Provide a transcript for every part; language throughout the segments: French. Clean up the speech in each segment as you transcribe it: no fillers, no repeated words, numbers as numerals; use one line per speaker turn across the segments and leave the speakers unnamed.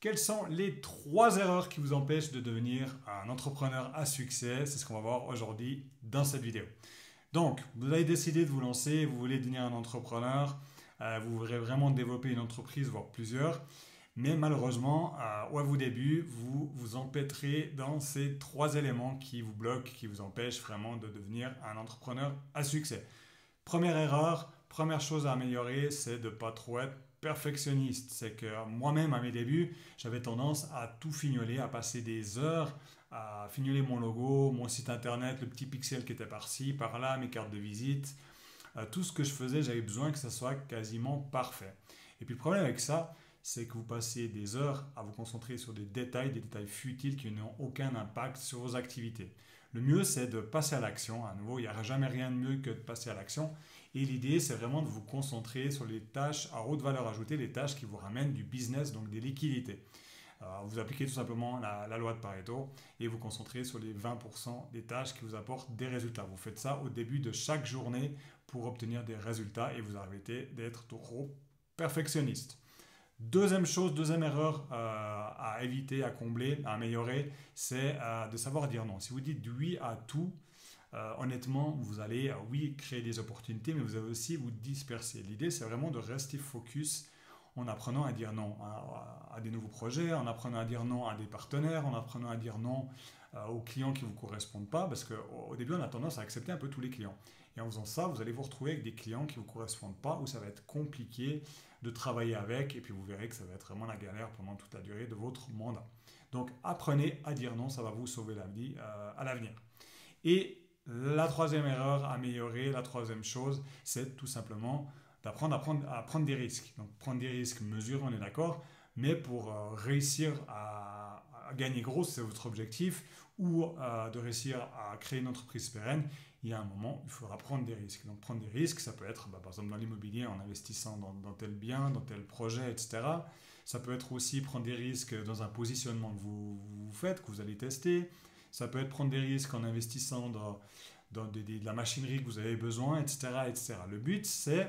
Quelles sont les 3 erreurs qui vous empêchent de devenir un entrepreneur à succès? C'est ce qu'on va voir aujourd'hui dans cette vidéo. Donc, vous avez décidé de vous lancer, vous voulez devenir un entrepreneur, vous voulez vraiment développer une entreprise, voire plusieurs, mais malheureusement, au vous début, vous vous empêtrez dans ces 3 éléments qui vous bloquent, qui vous empêchent vraiment de devenir un entrepreneur à succès. Première erreur, première chose à améliorer, c'est de ne pas trop être perfectionniste. C'est que moi-même, à mes débuts, j'avais tendance à tout fignoler, à passer des heures à fignoler mon logo, mon site internet, le petit pixel qui était par-ci, par-là, mes cartes de visite. Tout ce que je faisais, j'avais besoin que ça soit quasiment parfait. Et puis le problème avec ça, c'est que vous passez des heures à vous concentrer sur des détails futiles qui n'ont aucun impact sur vos activités. Le mieux, c'est de passer à l'action. À nouveau, il n'y aura jamais rien de mieux que de passer à l'action. Et l'idée, c'est vraiment de vous concentrer sur les tâches à haute valeur ajoutée, les tâches qui vous ramènent du business, donc des liquidités. Vous appliquez tout simplement la loi de Pareto et vous concentrez sur les 20% des tâches qui vous apportent des résultats. Vous faites ça au début de chaque journée pour obtenir des résultats et vous arrêtez d'être trop perfectionniste. Deuxième chose, deuxième erreur à éviter, à combler, à améliorer, c'est de savoir dire non. Si vous dites oui à tout, honnêtement, vous allez, oui, créer des opportunités, mais vous allez aussi vous disperser. L'idée, c'est vraiment de rester focus en apprenant à dire non à des nouveaux projets, en apprenant à dire non à des partenaires, en apprenant à dire non aux clients qui ne vous correspondent pas, parce qu'au début, on a tendance à accepter un peu tous les clients. Et en faisant ça, vous allez vous retrouver avec des clients qui ne vous correspondent pas, où ça va être compliqué de travailler avec, et puis vous verrez que ça va être vraiment la galère pendant toute la durée de votre mandat. Donc, apprenez à dire non, ça va vous sauver la vie à l'avenir. Et la troisième erreur à améliorer, la troisième chose, c'est tout simplement d'apprendre à prendre des risques. Donc, prendre des risques mesurés, on est d'accord, mais pour réussir à gagner gros, c'est votre objectif, ou de réussir à créer une entreprise pérenne, il y a un moment, il faudra prendre des risques. Donc, prendre des risques, ça peut être, par exemple, dans l'immobilier, en investissant dans tel bien, dans tel projet, etc. Ça peut être aussi prendre des risques dans un positionnement que vous faites, que vous allez tester. Ça peut être prendre des risques en investissant dans de la machinerie que vous avez besoin, etc. etc. Le but, c'est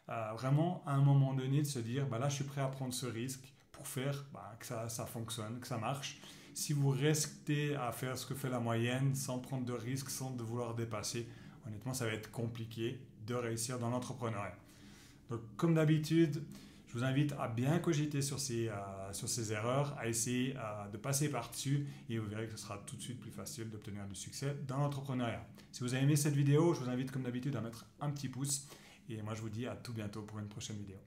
vraiment à un moment donné de se dire là je suis prêt à prendre ce risque pour faire que ça fonctionne, que ça marche. Si vous restez à faire ce que fait la moyenne sans prendre de risques, sans de vouloir dépasser, honnêtement ça va être compliqué de réussir dans l'entrepreneuriat. Donc comme d'habitude, je vous invite à bien cogiter sur ces erreurs, à essayer de passer par-dessus et vous verrez que ce sera tout de suite plus facile d'obtenir du succès dans l'entrepreneuriat. Si vous avez aimé cette vidéo, je vous invite comme d'habitude à mettre un petit pouce. Et moi, je vous dis à tout bientôt pour une prochaine vidéo.